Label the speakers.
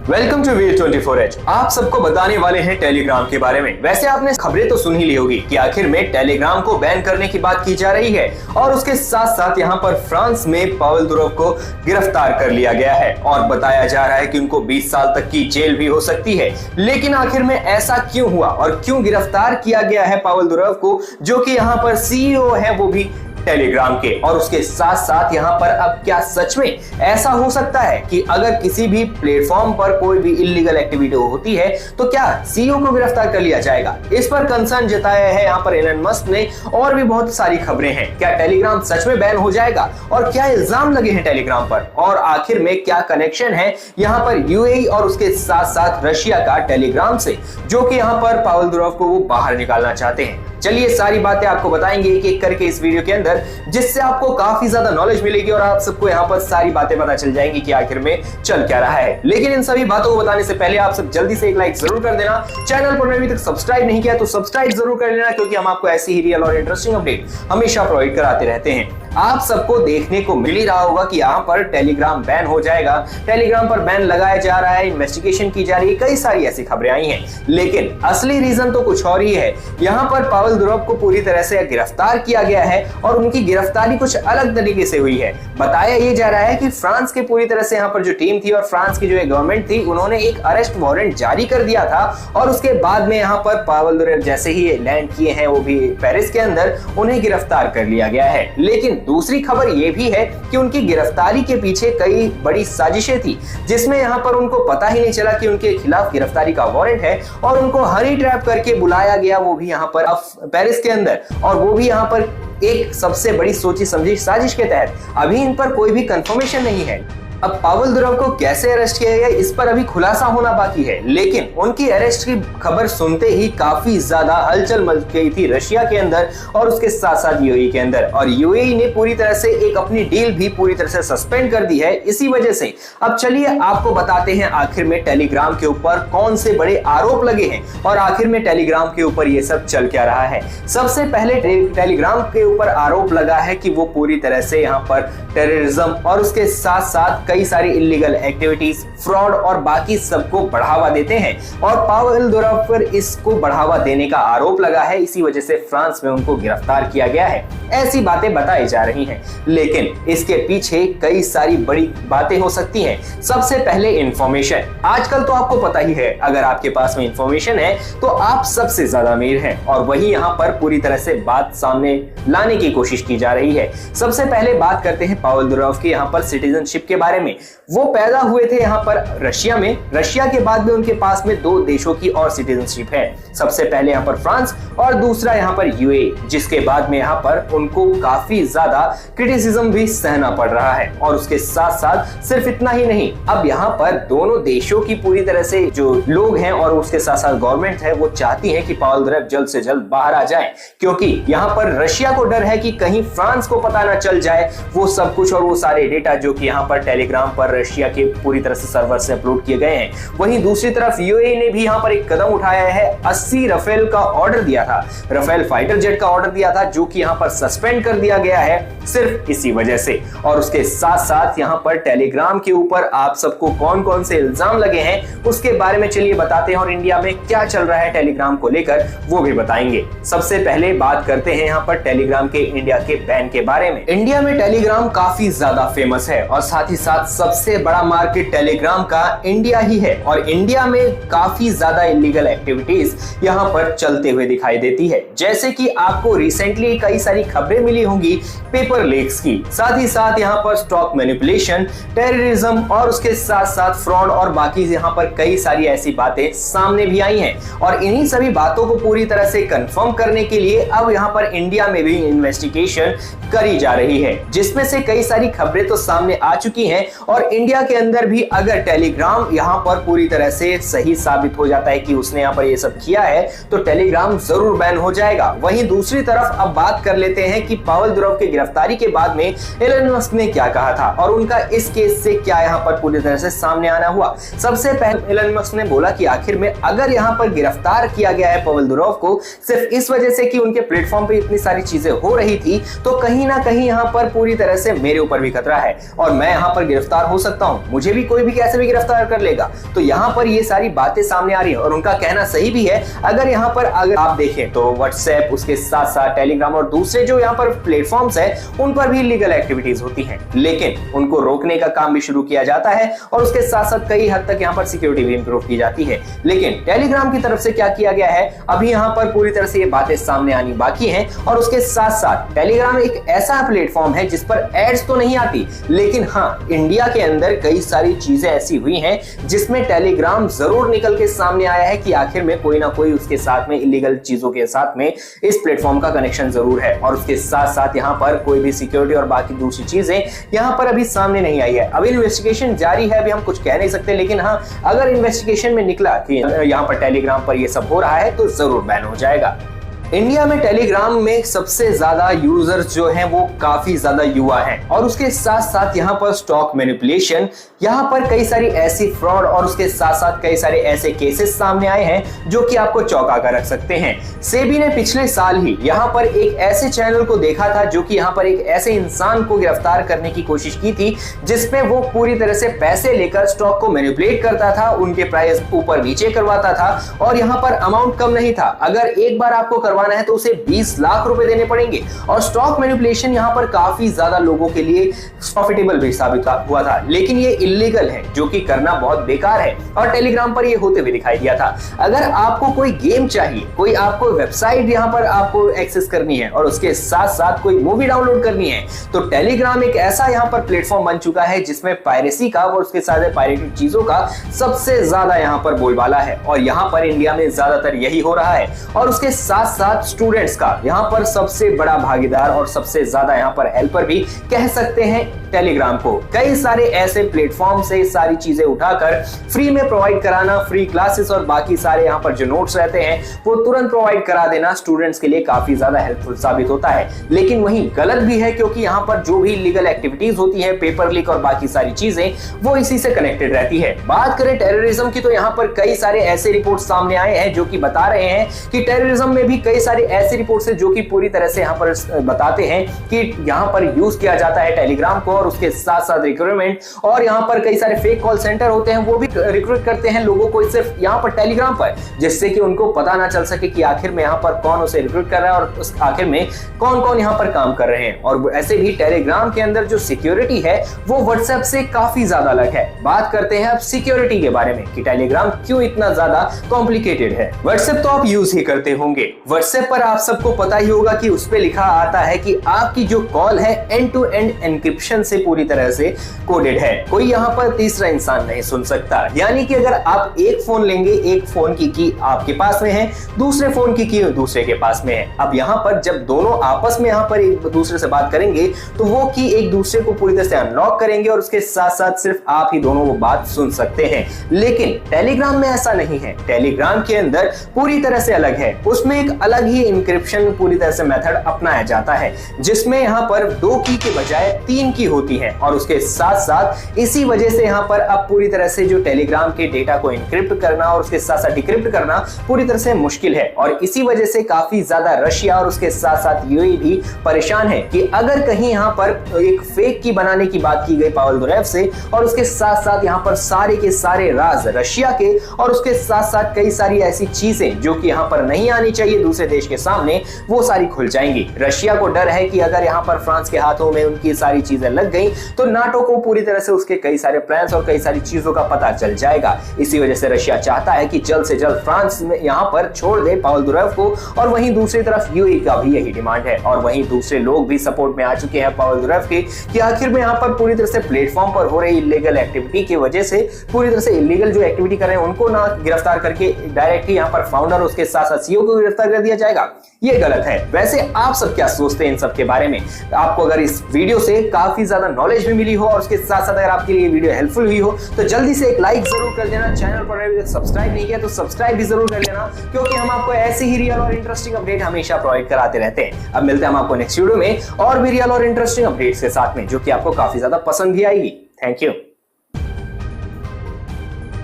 Speaker 1: Welcome to Veer 24H। आप सबको बताने वाले हैं टेलीग्राम के बारे में। वैसे आपने खबरें तो सुन ही ली होगी कि आखिर में टेलीग्राम को बैन करने की बात की जा रही है और उसके साथ साथ यहाँ पर फ्रांस में पावेल दुरोव को गिरफ्तार कर लिया गया है और बताया जा रहा है कि उनको 20 साल तक की जेल भी हो सकती है। लेकिन आखिर में ऐसा क्यों हुआ और क्यों गिरफ्तार किया गया है पावेल दुरोव को, जो कि यहाँ पर सीईओ है वो भी टेलीग्राम के। और उसके साथ साथ यहाँ पर अब क्या सच में ऐसा हो सकता है कि अगर किसी भी प्लेटफॉर्म पर कोई भी इलीगल एक्टिविटी होती है तो क्या सीईओ को गिरफ्तार कर लिया जाएगा? इस पर कंसर्न जताया है यहाँ पर एलन मस्क ने। और भी बहुत सारी खबरें हैं। क्या टेलीग्राम सच में बैन हो जाएगा और क्या इल्जाम लगे हैं टेलीग्राम पर, और आखिर में क्या कनेक्शन है यहाँ पर यूएई और उसके साथ साथ रशिया का टेलीग्राम से, जो कि यहाँ पर पावेल दुरोव को वो बाहर निकालना चाहते हैं। चलिए सारी बातें आपको बताएंगे एक एक करके इस वीडियो के अंदर, जिससे आपको काफी ज्यादा नॉलेज मिलेगी और आप सबको यहाँ पर सारी बातें पता चल जाएंगी कि आखिर में चल क्या रहा है। लेकिन इन सभी बातों को बताने से पहले आप सब जल्दी से एक लाइक जरूर कर देना। चैनल पर अभी तक सब्सक्राइब नहीं किया तो सब्सक्राइब जरूर कर लेना, क्योंकि हम आपको ऐसी ही रियल और इंटरेस्टिंग अपडेट हमेशा प्रोवाइड कराते रहते हैं। आप सबको देखने को मिल ही रहा होगा कि यहाँ पर टेलीग्राम बैन हो जाएगा, टेलीग्राम पर बैन लगाया जा रहा है, इन्वेस्टिगेशन की जा रही है, कई सारी ऐसी खबरें आई हैं। लेकिन असली रीजन तो कुछ और ही है। यहाँ पर पावेल दुरोव को पूरी तरह से गिरफ्तार किया गया है और उनकी गिरफ्तारी कुछ अलग तरीके से हुई है। बताया ये जा रहा है कि फ्रांस के पूरी तरह से यहाँ पर जो टीम थी और फ्रांस की जो गवर्नमेंट थी, उन्होंने एक अरेस्ट वारंट जारी कर दिया था और उसके बाद में यहाँ पर पावेल दुरोव जैसे ही लैंड किए हैं वो भी पेरिस के अंदर, उन्हें गिरफ्तार कर लिया गया है। लेकिन दूसरी खबर यह भी है कि उनकी गिरफ्तारी के पीछे कई बड़ी साजिशें थी, जिसमें यहाँ पर उनको पता ही नहीं चला कि उनके खिलाफ गिरफ्तारी का वारंट है और उनको हनी ट्रैप करके बुलाया गया, वो भी यहाँ पर पेरिस के अंदर, और वो भी यहाँ पर एक सबसे बड़ी सोची समझी साजिश के तहत। अभी इन पर कोई भी कंफर्मेशन नहीं है। अब पावेल दुरोव को कैसे अरेस्ट किया गया इस पर अभी खुलासा होना बाकी है। लेकिन उनकी अरेस्ट की खबर सुनते ही काफी ज्यादा हलचल मच गई थी रशिया के अंदर और उसके साथ साथ यूएई के अंदर, और यूएई ने पूरी तरह से एक अपनी डील भी पूरी तरह से सस्पेंड कर दी है इसी वजह से। अब चलिए आपको बताते हैं आखिर में टेलीग्राम के ऊपर कौन से बड़े आरोप लगे हैं और आखिर में टेलीग्राम के ऊपर ये सब चल क्या रहा है। सबसे पहले टेलीग्राम के ऊपर आरोप लगा है कि वो पूरी तरह से यहाँ पर टेररिज्म और उसके साथ साथ कई सारी इलीगल एक्टिविटीज, फ्रॉड और बाकी सबको बढ़ावा देते हैं और पावेल दुरोव पर इसको बढ़ावा देने का आरोप लगा है। इसी वजह से फ्रांस में उनको गिरफ्तार किया गया है, ऐसी बातें बताई जा रही हैं। लेकिन इसके पीछे कई सारी बड़ी बातें हो सकती हैं। सबसे पहले इंफॉर्मेशन। आजकल तो आपको पता ही है, अगर आपके पास में इंफॉर्मेशन है तो आप सबसे ज्यादा अमीर हैं, और वही यहाँ पर पूरी तरह से बात सामने लाने की कोशिश की जा रही है। सबसे पहले बात करते हैं पावेल दुरोव की यहाँ पर सिटीजनशिप के बारे में। वो पैदा हुए थे यहाँ पर रशिया में। रशिया के बाद में उनके पास में दो देशों की और सिटीजनशिप है। सबसे पहले यहाँ पर फ्रांस और दूसरा यहाँ पर यूएई, जिसके बाद में यहाँ पर उनको काफी ज्यादा क्रिटिसिज्म भी सहना पड़ रहा है। और उसके साथ साथ सिर्फ इतना ही नहीं, अब यहाँ पर दोनों देशों की पूरी तरह से जो लोग हैं और उसके साथ साथ गवर्नमेंट है, वो चाहती है कि पावेल दुरोव जल्द से जल्द बाहर आ जाए, क्योंकि यहाँ पर रशिया को डर है कि कहीं फ्रांस को पता ना चल जाए वो सब कुछ और वो सारे डेटा जो कि यहाँ पर टेलीग्राम पर रशिया के पूरी तरह से सर्वर से अपलोड किए गए हैं। वहीं दूसरी तरफ यूएई ने भी यहाँ पर एक कदम उठाया है। 80 राफेल का ऑर्डर दिया था, राफेल फाइटर जेट का ऑर्डर दिया था, जो कि यहाँ पर सस्पेंड कर दिया गया है सिर्फ इसी वजह से। और उसके साथ साथ यहाँ पर टेलीग्राम के ऊपर आप सबको कौन कौन से इल्जाम लगे हैं उसके बारे में चलिए बताते हैं, और इंडिया में क्या चल रहा है टेलीग्राम को लेकर वो भी बताएंगे। सबसे पहले बात करते हैं यहाँ पर टेलीग्राम के इंडिया के बैन के बारे में। इंडिया में टेलीग्राम काफी ज्यादा फेमस है और साथ ही साथ सबसे बड़ा मार्केट टेलीग्राम का इंडिया ही है, और इंडिया में काफी ज्यादा इलीगल एक्टिविटीज यहाँ पर चलते हुए दिखाई देती है। जैसे कि आपको रिसेंटली कई सारी खबरें मिली होंगी पेपर लीक्स की, साथ ही साथ यहाँ पर स्टॉक मैनिपुलेशन, टेररिज्म और उसके साथ साथ फ्रॉड और बाकी यहाँ पर कई सारी ऐसी बातें सामने भी आई हैं। और इन्हीं सभी बातों को पूरी तरह से कंफर्म करने के लिए अब यहाँ पर इंडिया में भी इन्वेस्टिगेशन करी जा रही है, जिसमें से कई सारी खबरें तो सामने आ चुकी हैं। और इंडिया के अंदर भी अगर टेलीग्राम यहाँ पर पूरी तरह से सही साबित हो जाता है कि उसने यहाँ पर ये सब किया है तो टेलीग्राम जरूर बैन हो जाएगा। वहीं दूसरी तरफ अब बात कर लेते हैं कि पावेल दुरोव की गिरफ्तारी के बाद में एलन मस्क ने क्या कहा था और उनका इस केस से क्या यहाँ पर पूरी तरह से सामने आना हुआ। सबसे पहले एलन मस्क ने बोला कि आखिर में अगर यहाँ पर गिरफ्तार किया गया है पावेल दुरोव को सिर्फ इस वजह से कि उनके प्लेटफॉर्म पे इतनी सारी चीजें हो रही थी, तो कहीं ना कहीं यहाँ पर पूरी तरह से मेरे ऊपर भी खतरा है और मैं यहाँ पर गिरफ्तार हो सकता हूं, मुझे भी कोई भी कैसे भी गिरफ्तार कर लेगा। तो यहाँ पर ये सारी बातें सामने आ रही है और उनका कहना सही भी है। अगर यहाँ पर अगर आप देखें तो व्हाट्सएप, उसके साथ साथ टेलीग्राम और दूसरे जो यहाँ पर प्लेटफॉर्म्स है उन पर भी इलीगल एक्टिविटीज होती हैं, लेकिन उनको रोकने का काम भी शुरू किया जाता है और उसके साथ साथ कई हद तक यहाँ पर सिक्योरिटी भी इंप्रूव की जाती है। लेकिन टेलीग्राम की तरफ से क्या किया गया है, अभी यहाँ पर पूरी तरह से ये बातें सामने आनी बाकी हैं। और उसके साथ साथ टेलीग्राम एक ऐसा प्लेटफॉर्म है जिस पर एड्स तो नहीं आती, लेकिन हाँ, इंडिया के अंदर कई सारी चीजें ऐसी हुई हैं जिसमें टेलीग्राम जरूर निकल के सामने आया है कि आखिर में कोई ना कोई उसके साथ में इलीगल चीजों के साथ में इस प्लेटफॉर्म का कनेक्शन जरूर है। और उसके साथ साथ यहाँ पर कोई भी सिक्योरिटी और बाकी दूसरी चीजें यहाँ पर अभी सामने नहीं आई है। अभी इन्वेस्टिगेशन जारी है, अभी हम कुछ कह नहीं सकते, लेकिन हाँ, अगर इन्वेस्टिगेशन में निकला कि यहाँ पर टेलीग्राम पर ये सब हो रहा है तो जरूर बैन हो जाएगा। इंडिया में टेलीग्राम में सबसे ज्यादा यूजर्स जो हैं वो काफी ज्यादा युवा हैं और उसके साथ साथ यहाँ पर स्टॉक मैनिपुलेशन, यहाँ पर कई सारी ऐसी फ्रॉड और उसके साथ साथ कई सारे ऐसे केसेस सामने आए हैं जो कि आपको चौंका कर रख सकते हैं। सेबी ने पिछले साल ही यहाँ पर एक ऐसे चैनल को देखा था जो कि यहाँ पर एक ऐसे इंसान को गिरफ्तार करने की कोशिश की थी जिसमें वो पूरी तरह से पैसे लेकर स्टॉक को मैनिपुलेट करता था, उनके प्राइस ऊपर नीचे करवाता था और यहाँ पर अमाउंट कम नहीं था। अगर एक बार आपको करवाना है तो उसे 20 लाख रुपए देने पड़ेंगे। और स्टॉक मैनिपुलेशन यहाँ पर काफी ज्यादा लोगों के लिए प्रॉफिटेबल भी साबित हुआ था, लेकिन ये इलीगल है जो कि करना बहुत बेकार है और टेलीग्राम पर ये होते हुए दिखाई दिया था। अगर आपको कोई गेम चाहिए, कोई आपको वेबसाइट यहाँ पर आपको एक्सेस करनी है और उसके साथ साथ कोई मूवी डाउनलोड करनी है, तो टेलीग्राम एक ऐसा यहाँ पर प्लेटफॉर्म बन चुका है जिसमें पायरेसी का और उसके साथ पायरेटेड चीजों का सबसे ज्यादा यहाँ पर बोलबाला है और यहाँ पर इंडिया में ज्यादातर यही हो रहा है। और उसके साथ साथ स्टूडेंट्स का यहाँ पर सबसे बड़ा भागीदार और सबसे ज्यादा यहाँ पर हेल्पर भी कह सकते हैं टेलीग्राम को। कई सारे ऐसे प्लेटफॉर्म से सारी चीजें उठाकर फ्री में प्रोवाइड कराना, फ्री क्लासेस और बाकी सारे यहाँ पर जो नोट्स रहते हैं वो तुरंत प्रोवाइड करा देना स्टूडेंट्स के लिए काफी ज्यादा हेल्पफुल साबित होता है। लेकिन वहीं गलत भी है क्योंकि यहाँ पर जो भी लीगल एक्टिविटीज होती है, पेपर लीक और बाकी सारी चीजें, वो इसी से कनेक्टेड रहती है। बात करें टेररिज्म की तो यहाँ पर कई सारे ऐसे रिपोर्ट सामने आए हैं जो कि बता रहे हैं कि टेररिज्म में भी कई सारे ऐसे रिपोर्ट्स हैं जो कि पूरी तरह से यहाँ पर बताते हैं कि यहाँ पर यूज किया जाता है टेलीग्राम को और उसके साथ साथ रिक्रूटमेंट और यहाँ पर कई सारे फेक कॉल सेंटर होते हैं, वो भी रिक्रूट करते हैं लोगों को सिर्फ यहाँ पर टेलीग्राम पर, जिससे कि उनको पता ना चल सके कि आखिर में यहाँ पर कौन उसे रिक्रूट कर रहा है और उस आखिर में कौन कौन यहाँ पर काम कर रहे हैं। और ऐसे भी टेलीग्राम के अंदर जो सिक्योरिटी है वो व्हाट्सएप से काफी ज्यादा अलग है। बात करते हैं अब सिक्योरिटी के बारे में कि टेलीग्राम क्यों इतना ज्यादा कॉम्प्लिकेटेड है। व्हाट्सएप तो आप यूज ही करते होंगे, व्हाट्सएप पर आप सबको पता ही होगा कि उस पे लिखा आता है कि आपकी जो कॉल है एंड टू एंड एन्क्रिप्शन से पूरी तरह से कोडेड है, कोई यहाँ पर तीसरा इंसान नहीं सुन सकता। यानी कि अगर आप एक फोन लेंगे, एक फोन की आपके पास में है, दूसरे फोन की दूसरे के पास में है। अब यहाँ पर जब दोनों आपस में यहाँ पर एक दूसरे से बात करेंगे तो वो की एक दूसरे को पूरी तरह से अनलॉक करेंगे और उसके साथ साथ सिर्फ आप ही दोनों वो बात सुन सकते हैं। लेकिन टेलीग्राम में ऐसा नहीं है, टेलीग्राम के अंदर पूरी तरह से अलग है, उसमें एक अलग ही इंक्रिप्शन पूरी तरह से मेथड अपनाया जाता है जिसमें यहाँ पर 2 की के बजाय 3 की होती है। और उसके साथ साथ इसी वजह से यहाँ पर अब पूरी तरह से जो टेलीग्राम के डेटा को इंक्रिप्ट करना और उसके साथ साथ डिक्रिप्ट करना पूरी तरह से मुश्किल है। और इसी वजह से काफी ज्यादा रशिया और उसके साथ साथ यूएई भी परेशान है कि अगर कहीं यहाँ पर एक फेक की बनाने की बात की गई पावेल दुरेव से और उसके साथ साथ यहाँ पर सारे के सारे राज रशिया के और उसके साथ साथ कई सारी ऐसी चीजें जो कि यहाँ पर नहीं आनी चाहिए दूसरे देश के सामने, वो सारी खुल जाएंगी। रशिया को डर है कि अगर यहाँ पर फ्रांस के हाथों में उनकी सारी चीजें लग गई तो नाटो को पूरी तरह से उसके कई सारे प्लान्स और कई सारी चीजों का पता चल जाएगा। इसी वजह से रशिया चाहता है कि जल्द से जल्द फ्रांस में यहाँ पर छोड़ दे पावेल दुरेव को और वहीं दूसरी तरफ यूएई का भी यही डिमांड है और वहीं दूसरे लोग भी सपोर्ट में आ चुके हैं पावेल दुरेव के कि आखिर में यहाँ पर पूरी तरह से प्लेटफॉर्म पर हो रही इलीगल एक्टिविटी की वजह से पूरी तरह से इलीगल जो एक्टिविटी कर रहे हैं उनको ना गिरफ्तार करके डायरेक्ट ही यहाँ पर फाउंडर उसके साथ साथ सीईओ को गिरफ्तार कर दिया जाएगा। ये गलत है। वैसे आप सब क्या सोचते हैं इन सब के बारे में? आपको अगर इस वीडियो से काफी ज्यादा नॉलेज भी मिली हो और उसके साथ साथ अगर आपके लिए वीडियो हेल्पफुल हुई हो तो जल्दी से एक लाइक जरूर कर देना। चैनल पर अभी तक सब्सक्राइब नहीं किया तो सब्सक्राइब भी जरूर कर लेना, क्योंकि हम आपको ऐसे ही रियल और इंटरेस्टिंग अपडेट हमेशा प्रोवाइड कराते रहते हैं। अब मिलते हैं हम आपको नेक्स्ट वीडियो में और भी रियल और इंटरेस्टिंग अपडेट्स के साथ में, जो कि आपको काफी ज्यादा पसंद भी आएगी। Thank you.